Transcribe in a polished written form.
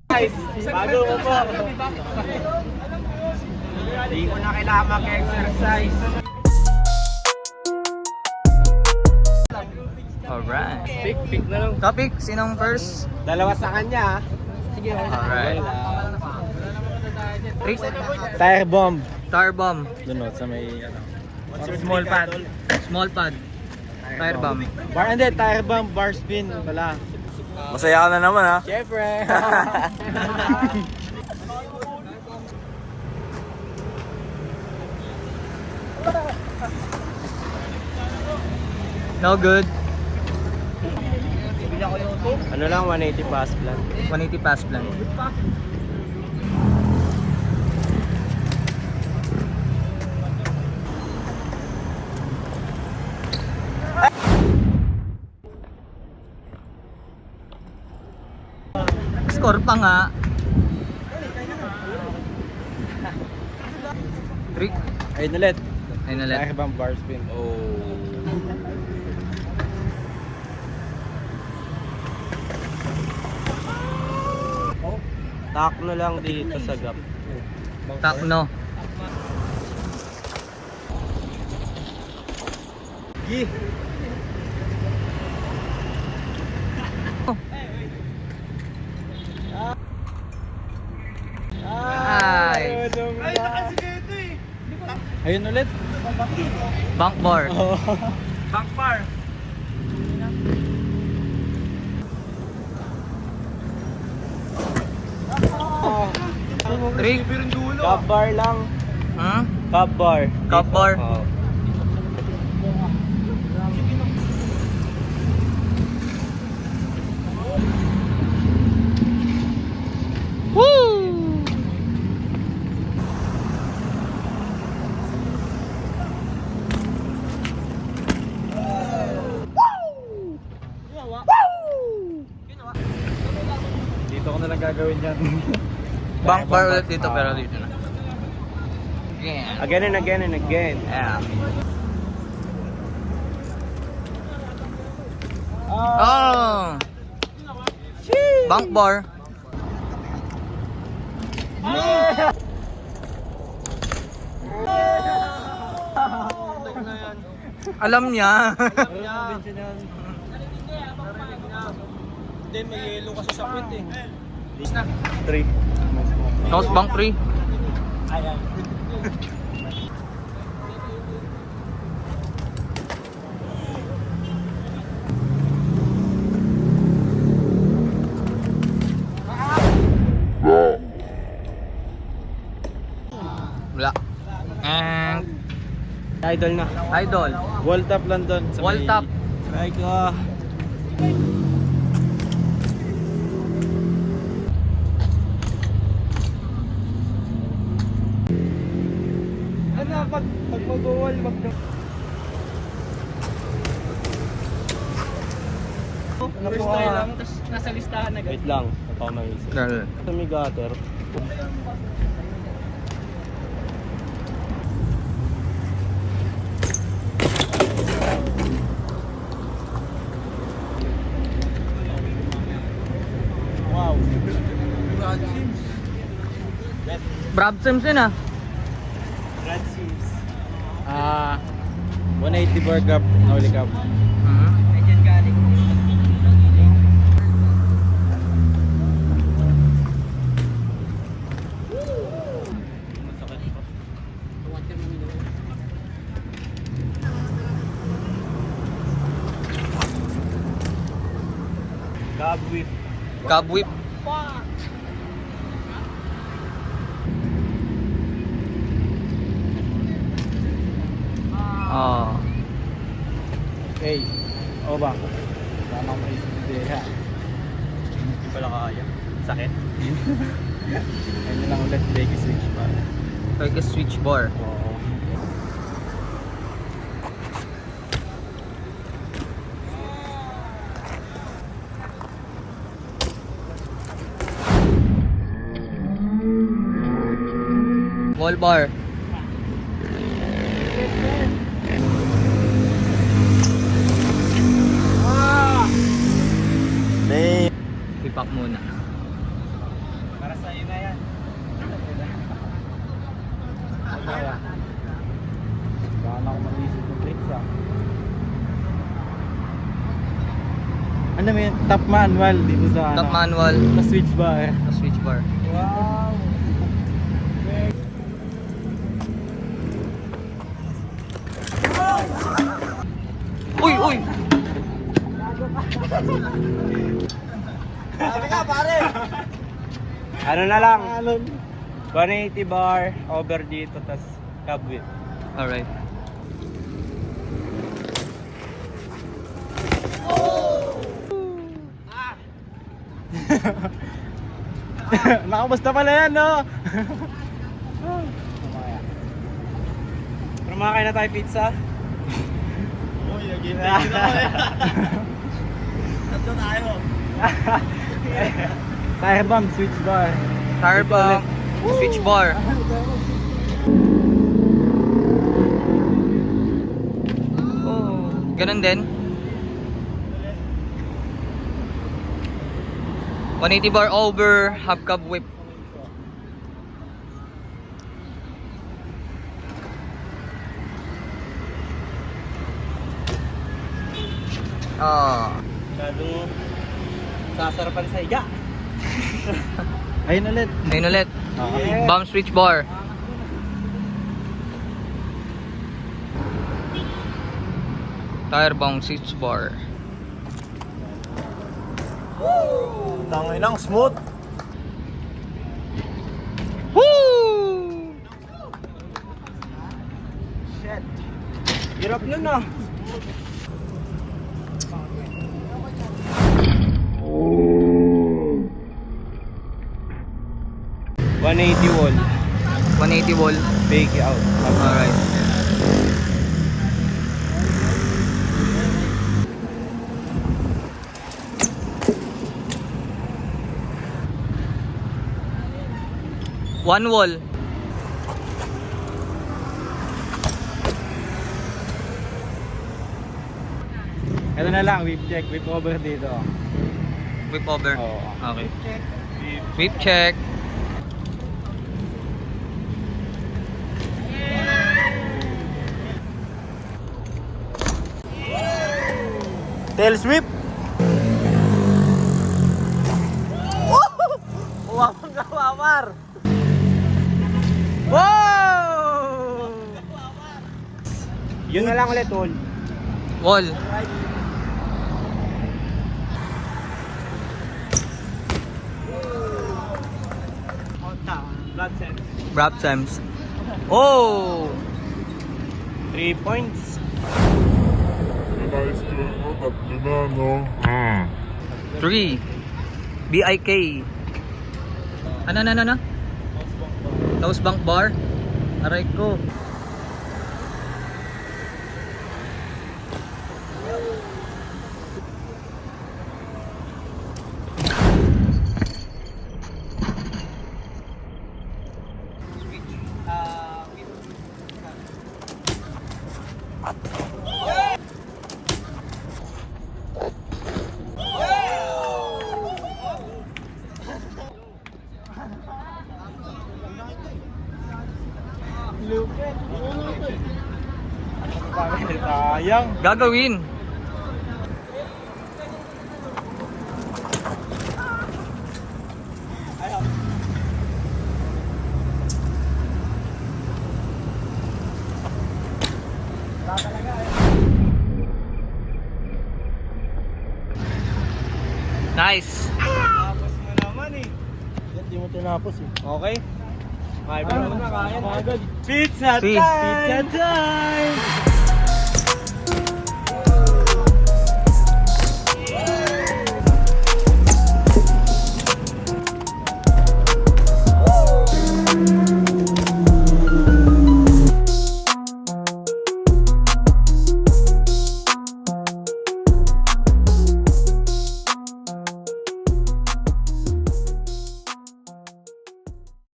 Guys, bago ko po. Hindi ko na kailangan mag-exercise. Alright. Pick na lang. Topic, sinong first? Dalawa sa kanya. Sige. Alright. Trick. Tire bomb. Tire bomb. Doon sa may ano. Small pad. Small pad. Tire bomb. Bar and tire bomb, bar spin pala. Masaya ka na naman ha. Syempre. No good. Ano lang 180 pass plan. 180 pass plan. Score pa nga. Trick. Ayun ulit. Ayun ulit. Tire bomb, bar spin. Oh. Takno lang dito sa gap. Takno. Gi. Ay. Ayun ulit. Bank bar. Back bar. Trick. Cup bar lang. Hmm? Cup bar. Cup bar. Oh. Woo! Dito ko na lang gagawin yan. Bank bar ulit dito pero dito na. Yeah. Again and again and again. Yeah. Oh. Bank bar. Alam niya. Hindi, may yellow kasi sa print eh. 3. Tapos bank 3. Ayan. Wala. And Idol na. idol. Wall top lang doon. Wall top. Try ko. Ano, pag mag-wall, First try lang, tapos nasa listahan agad. Wait lang, napamaisip. Girl. Sa may gutter. Wow. Brad Sims. Brad Sims yun ah. Brad Sims. 180 bar cup, nahuli cup. Hmm. Medyan galing. Cab whip. Cab whip. Oh. Hey, o ba? Tama mo isip ideya. Hindi pala kaya. Sakit. Ayun lang ulit, leg switch pa. Like a switch bar. Oo. Wall bar. Ano mo yun? Top manual dito sa Top manual. Sa switch bar. Sa switch bar. Wow! Uy, uy! Sabi ka pare! Ano na lang? 180 bar over dito tas cab width. Alright. Nakamusta pala yan, no? Kumakain na tayo pizza. Uy, nag-intay na ako. Tatlo tayo. Tire bomb, switch bar. Tire bomb, switch bar. Oh, ganun din. 180 bar over, half cab whip. Ah, Masyadong sasarapan sa higa. Ayun ulit. ayun ulit. Yeah. Bomb switch bar. Tire bomb switch bar. Tangin lang, smooth. Woo! Shit. Hirap nun ah. $180 wall. 180 wall. Bake out. Alright. One wall. Ito na lang, whip check, whip over dito. Whip over. Oo. Okay. Whip check. Tail sweep. Uwamang kawawar. Wow! Yun na lang ulit, tol. Wall. Blood sense. Brap times. Oh! 3 points. Realize ko mo, tatlo na, no? 3. BIK. Ano? Toast bank bar. Aray ko. Sayang. Gagawin. Nice. Tapos mo naman eh. Hindi mo tinapos eh. Okay. Kaya mo na, kaya na agad. Pizza Si. time! Pizza time!